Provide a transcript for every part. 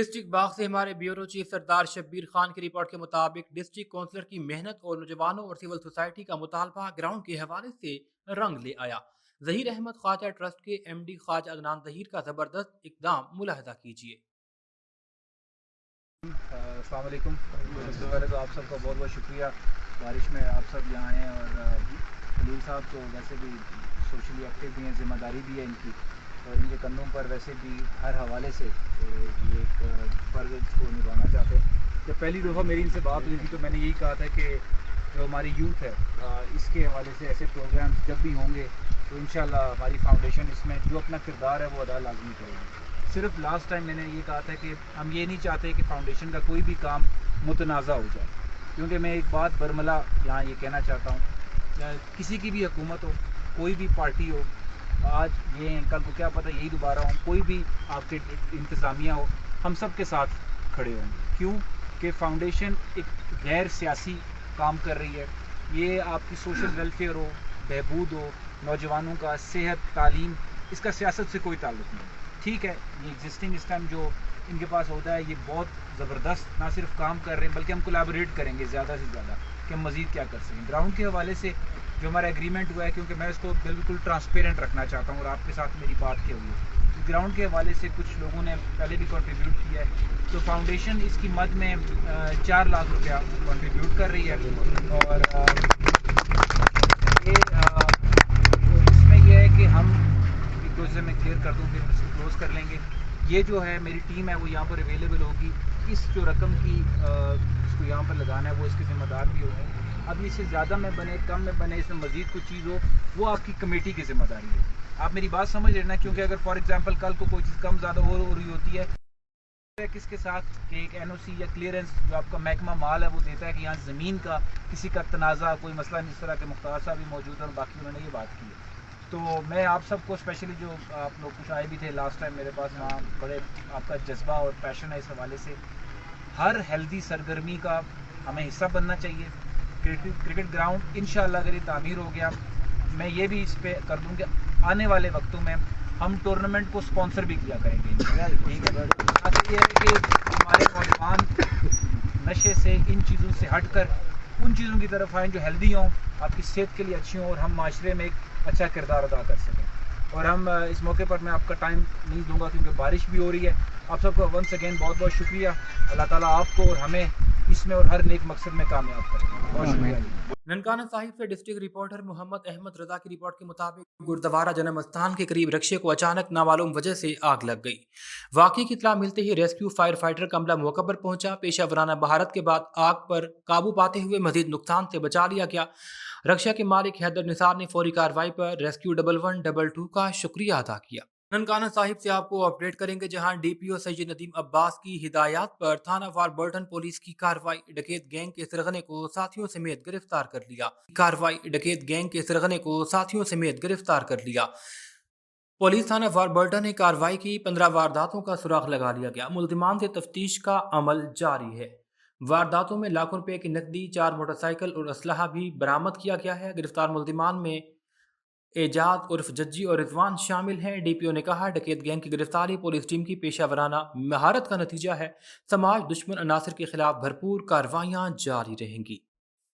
District باغ سے ہمارے bureau chief سردار شبیر خان کی رپورٹ کے مطابق ڈسٹرکٹ کونسلر کی محنت اور نوجوانوں اور سول سوسائٹی کا مطالبہ گراؤنڈ کے حوالے سے رنگ لے آیا۔ ظہیر احمد خواجہ ٹرسٹ کے ایم ڈی خواجہ عدنان ظہیر کا زبردست اقدام ملاحظہ کیجیے۔ السلام علیکم۔ سب سے پہلے تو آپ سب کا بہت بہت شکریہ، بارش میں آپ سب یہاں ہیں، اور خلیل صاحب تو ویسے بھی سوشلی ایکٹیو بھی ہیں، ذمہ داری بھی ہے ان کی، اور ان کے کندھوں پر ویسے بھی ہر حوالے سے یہ ایک فرض کو نبھانا چاہتے ہیں۔ جب پہلی دفعہ میری ان سے بات ہوئی تھی تو میں نے یہی کہا تھا کہ جو ہماری یوتھ ہے اس کے حوالے سے ایسے پروگرامز جب بھی ہوں گے تو انشاءاللہ ہماری فاؤنڈیشن اس میں جو اپنا کردار ہے وہ ادا لازمی کرے گی۔ صرف لاسٹ ٹائم میں نے یہ کہا تھا کہ ہم یہ نہیں چاہتے کہ فاؤنڈیشن کا کوئی بھی کام متنازع ہو جائے، کیونکہ میں ایک بات برملا یہاں یہ کہنا چاہتا ہوں، کسی کی بھی حکومت ہو، کوئی بھی پارٹی ہو، آج یہ ہیں کل کو کیا پتہ یہی دوبارہ ہوں، کوئی بھی آپ کے انتظامیہ ہو، ہم سب کے ساتھ کھڑے ہوں گے۔ کیوں کہ فاؤنڈیشن ایک غیر سیاسی کام کر رہی ہے، یہ آپ کی سوشل ویلفیئر ہو، بہبود ہو، نوجوانوں کا صحت، تعلیم، اس کا سیاست سے کوئی تعلق نہیں۔ ٹھیک ہے، یہ ایگزسٹنگ اس ٹائم جو ان کے پاس ہوتا ہے یہ بہت زبردست نہ صرف کام کر رہے ہیں بلکہ ہم کولیبوریٹ کریں گے زیادہ سے زیادہ کہ ہم مزید کیا کر سکیں۔ گراؤنڈ کے حوالے سے جو ہمارا ایگریمنٹ ہوا ہے، کیونکہ میں اس کو بالکل ٹرانسپیرنٹ رکھنا چاہتا ہوں اور آپ کے ساتھ میری بات کی ہوئی ہے، گراؤنڈ کے حوالے سے کچھ لوگوں نے پہلے بھی کنٹریبیوٹ کیا ہے، تو فاؤنڈیشن اس کی مد میں 4 لاکھ روپیہ کنٹریبیوٹ کر رہی ہے، اور اس میں یہ ہے کہ ہم سے میں کلیئر کر دوں پھر اس کو کلوز کر لیں گے۔ یہ جو ہے میری ٹیم ہے وہ یہاں پر اویلیبل ہوگی، اس جو رقم کی اس کو یہاں پر لگانا ہے وہ اس کے ذمہ دار بھی ہوگی۔ اب اس سے زیادہ میں بنے، کم میں بنے، اس میں مزید کوئی چیز ہو وہ آپ کی کمیٹی کی ذمہ داری ہے۔ آپ میری بات سمجھ لینا، کیونکہ اگر فار ایگزامپل کل کو کوئی چیز کم زیادہ ہو رہی ہوتی ہے کس کے ساتھ کہ ایک این او سی یا کلیئرنس جو آپ کا محکمہ مال ہے وہ دیتا ہے کہ یہاں زمین کا کسی کا تنازع، کوئی مسئلہ نہیں، اس طرح کے مختار صاحب بھی موجود ہیں اور باقی انہوں نے یہ بات کی ہے۔ تو میں آپ سب کو اسپیشلی جو آپ لوگ کچھ آئے بھی تھے لاسٹ ٹائم میرے پاس، وہاں بڑے آپ کا جذبہ اور پیشن ہے اس حوالے سے، ہر ہیلدی سرگرمی کا ہمیں حصہ بننا چاہیے۔ کرکٹ گراؤنڈ انشاءاللہ اگر یہ تعمیر ہو گیا، میں یہ بھی اس پہ کر دوں کہ آنے والے وقتوں میں ہم ٹورنامنٹ کو سپانسر بھی کیا کریں گے، ٹھیک ہے؟ تاکہ یہ ہے کہ ہمارے نوجوان نشے سے، ان چیزوں سے ہٹ کر ان چیزوں کی طرف آئیں جو ہیلدی ہوں، آپ کی صحت کے لیے اچھی ہوں، اور ہم معاشرے میں ایک اچھا کردار ادا کر سکیں۔ اور ہم اس موقع پر میں آپ کا ٹائم نہیں دوں گا کیونکہ بارش بھی ہو رہی ہے۔ آپ سب کا ونس اگین بہت بہت شکریہ۔ اللہ تعالیٰ آپ کو اور ہمیں اس میں اور ہر نیک مقصد میں کامیاب کرے۔ بہت شکریہ۔ ننکانہ صاحب سے ڈسٹرکٹ رپورٹر محمد احمد رضا کی رپورٹ کے مطابق گردوارہ جنم استھان کے قریب رکشے کو اچانک نامعلوم وجہ سے آگ لگ گئی۔ واقعے کی اطلاع ملتے ہی ریسکیو فائر فائٹر کا عملہ موقع پر پہنچا۔ پیشہ ورانہ مہارت کے بعد آگ پر قابو پاتے ہوئے مزید نقصان سے بچا لیا گیا۔ رکشہ کے مالک حیدر نثار نے فوری کارروائی پر ریسکیو 1122 کا شکریہ ادا کیا۔ ننکانہ صاحب سے آپ کو اپڈیٹ کریں گے، جہاں ڈی پی او سید ندیم عباس کی ہدایات پر تھانہ واربرٹن پولیس کی کارروائی، ڈکیت گینگ کے سرغنے کو ساتھیوں سمیت گرفتار کر لیا۔ پولیس تھانہ واربرٹن نے کارروائی کی، 15 وارداتوں کا سراغ لگا لیا گیا۔ ملزمان سے تفتیش کا عمل جاری ہے۔ وارداتوں میں لاکھوں روپے کی نقدی، 4 موٹر سائیکل اور اسلحہ بھی برآمد کیا گیا ہے۔ گرفتار ملزمان میں اعجاز عرف ججی اور رضوان شامل ہیں۔ ڈی پی او نے کہا، ڈکیت گینگ کی گرفتاری پولیس ٹیم کی پیشہ ورانہ مہارت کا نتیجہ ہے۔ سماج دشمن عناصر کے خلاف بھرپور کارروائیاں جاری رہیں گی۔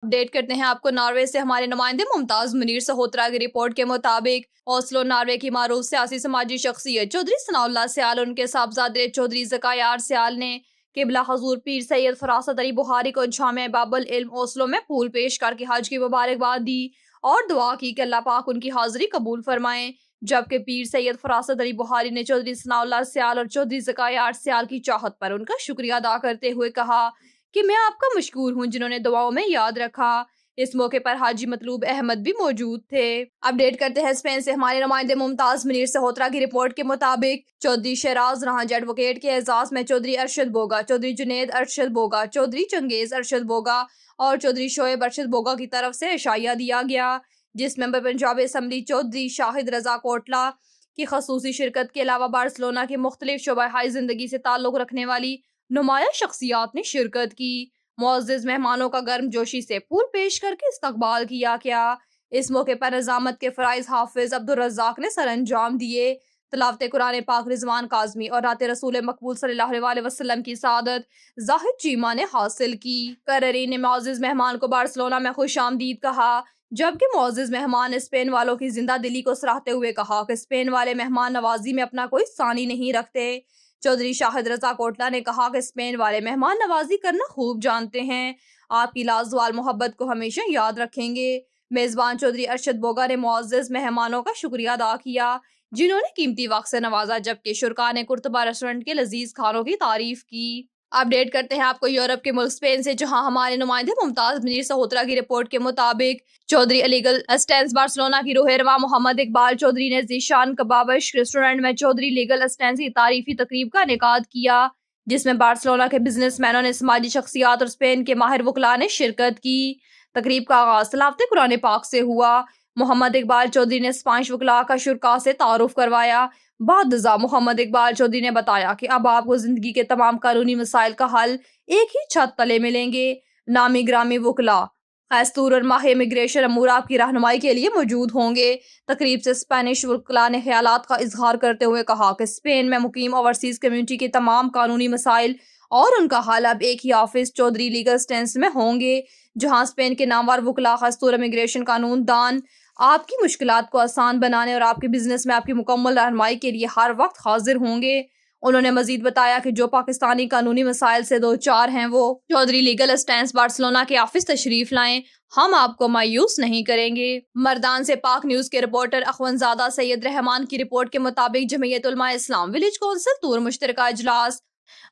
اپڈیٹ کرتے ہیں آپ کو ناروے سے ہمارے نمائندے ممتاز منیر سہوترا کی رپورٹ کے مطابق اوسلو ناروے کی معروف سیاسی سماجی شخصیت چودھری ثناء اللہ سیال اور ان کے صاحبزادے چودھری زکایار سیال نے قبلہ حضور پیر سید فراست علی بخاری کو جامع باب العلم اوسلو میں پھول پیش کر کے حج کی مبارکباد دی اور دعا کی کہ اللہ پاک ان کی حاضری قبول فرمائیں، جبکہ پیر سید فراست علی بخاری نے چودھری ثناء اللہ سیال اور چودھری زکایار سیال کی چاہت پر ان کا شکریہ ادا کرتے ہوئے کہا کہ میں آپ کا مشکور ہوں جنہوں نے دعاؤں میں یاد رکھا۔ اس موقع پر حاجی مطلوب احمد بھی موجود تھے۔ اپڈیٹ کرتے ہیں اسپین سے ہمارے نمائندے ممتاز منیر سہوترا کی رپورٹ کے مطابق چودھری شیراز رہنج ایڈوکیٹ کے اعزاز میں چودھری ارشد بوگا، چودھری جنید ارشد بوگا، چودھری چنگیز ارشد بوگا اور چودھری شعیب ارشد بوگا کی طرف سے عشائیہ دیا گیا، جس ممبر پنجاب اسمبلی چودھری شاہد رضا کوٹلا کی خصوصی شرکت کے علاوہ بارسلونا کے مختلف شعبہ ہائی زندگی سے تعلق رکھنے والی نمایاں شخصیات نے شرکت کی۔ معزز مہمانوں کا گرم جوشی سے پھول پیش کر کے استقبال کیا گیا۔ اس موقع پر نظامت کے فرائض حافظ عبدالرزاق نے سر انجام دیے۔ تلاوت قرآن پاک رضوان کاظمی اور رات رسول مقبول صلی اللہ علیہ وسلم کی سعادت زاہد چیمہ نے حاصل کی۔ قررین نے معزز مہمان کو بارسلونا میں خوش آمدید کہا، جبکہ معزز مہمان نے اسپین والوں کی زندہ دلی کو سراہتے ہوئے کہا کہ اسپین والے مہمان نوازی میں اپنا کوئی ثانی نہیں رکھتے۔ چودھری شاہد رضا کوٹلہ نے کہا کہ اسپین والے مہمان نوازی کرنا خوب جانتے ہیں، آپ کی لازوال محبت کو ہمیشہ یاد رکھیں گے۔ میزبان چودھری ارشد بوگا نے معزز مہمانوں کا شکریہ ادا کیا جنہوں نے قیمتی وقت سے نوازا، جبکہ شرکاء نے قرطبہ ریسٹورنٹ کے لذیذ کھانوں کی تعریف کی۔ اپڈیٹ کرتے ہیں آپ کو یورپ کے ملک اسپین سے، جہاں ہمارے نمائندے ممتاز منیر سہوترا کی رپورٹ کے مطابق چودھری لیگل اسسٹنس بارسلونا کی روح محمد اقبال چودھری نے ذیشان کبابش ریسٹورنٹ میں چودھری لیگل اسسٹنس کی تعریفی تقریب کا انعقاد کیا، جس میں بارسلونا کے بزنس مینوں نے، سماجی شخصیات اور اسپین کے ماہر وکلاء نے شرکت کی۔ تقریب کا آغاز تلاوت قرآن پاک سے ہوا۔ محمد اقبال چودھری نے اسپانش وکلاء کا شرکاء سے تعارف کروایا۔ بعد ازاں محمد اقبال چودھری نے بتایا کہ اب آپ کو زندگی کے تمام قانونی مسائل کا حل ایک ہی چھت تلے ملیں گے۔ نامی گرامی وکلاء خیستور اور ماہر امیگریشن امور آپ کی رہنمائی کے لیے موجود ہوں گے۔ تقریب سے اسپینش وکلاء نے خیالات کا اظہار کرتے ہوئے کہا کہ اسپین میں مقیم اوورسیز کمیونٹی کے تمام قانونی مسائل اور ان کا حل اب ایک ہی آفس چودھری لیگل اسسٹنس میں ہوں گے، جہاں اسپین کے نامور وکلاء خیستور امیگریشن قانون دان آپ کی مشکلات کو آسان بنانے اور آپ کے بزنس میں آپ کی مکمل رہنمائی کے لیے ہر وقت حاضر ہوں گے۔ انہوں نے مزید بتایا کہ جو پاکستانی قانونی مسائل سے دو چار ہیں وہ چودھری لیگل اسسٹنس بارسلونا کے آفس تشریف لائیں، ہم آپ کو مایوس نہیں کریں گے۔ مردان سے پاک نیوز کے رپورٹر اخونزادہ سید رحمان کی رپورٹ کے مطابق جمعیت علماء اسلام ولیج کونسل طور مشترکہ اجلاس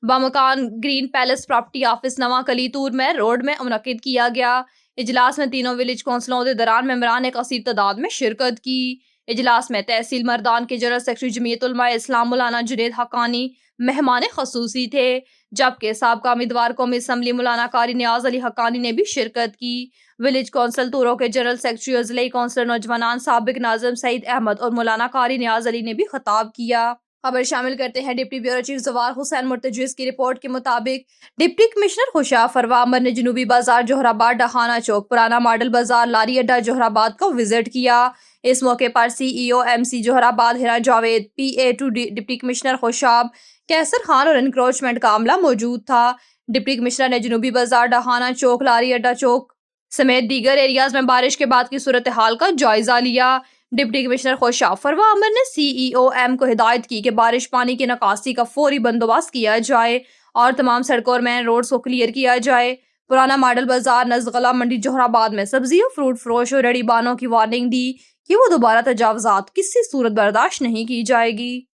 بمکان گرین پیلس پراپرٹی آفس نواں کلی طور میں روڈ میں منعقد کیا گیا۔ اجلاس میں تینوں ولیج کونسلوں کے دران ممبران نے کثیر تعداد میں شرکت کی۔ اجلاس میں تحصیل مردان کے جنرل سیکرٹری جمعیت علماء اسلام مولانا جنید حقانی مہمان خصوصی تھے، جبکہ سابقہ امیدوار قومی اسمبلی مولانا قاری نیاز علی حقانی نے بھی شرکت کی۔ ولیج کونسل طوروں کے جنرل سیکرٹری اور ضلعی کونسلر نوجوانان سابق ناظم سعید احمد اور مولانا قاری نیاز علی نے بھی خطاب کیا۔ خبر شامل کرتے ہیں ڈپٹی بیورو چیف زوار حسین مرتجویز کی رپورٹ کے مطابق ڈپٹی کمشنر خوشا فروا عمر نے جنوبی بازار جوہر آباد ڈاہانہ چوک پرانا ماڈل بازار لاری اڈا جوہر آباد کو وزٹ کیا۔ اس موقع پر سی ای او ایم سی جوہر آباد ہیرا جاوید، پی اے ٹو ڈپٹی کمشنر خوشاب کیسر خان اور انکروچمنٹ کا عملہ موجود تھا۔ ڈپٹی کمشنر نے جنوبی بازار ڈاہانہ چوک، لاری اڈا چوک سمیت دیگر ایریاز میں بارش کے بعد کی صورتحال کا جائزہ لیا۔ ڈپٹی کمشنر خوشاب فروا عمر نے سی ای او ایم کو ہدایت کی کہ بارش پانی کی نکاسی کا فوری بندوبست کیا جائے اور تمام سڑکوں اور مین روڈز کو کلیئر کیا جائے۔ پرانا ماڈل بازار نزد غلہ منڈی جوہر آباد میں سبزی اور فروٹ فروش اور ریڑی بانوں کی وارننگ دی کہ وہ دوبارہ تجاوزات کسی صورت برداشت نہیں کی جائے گی۔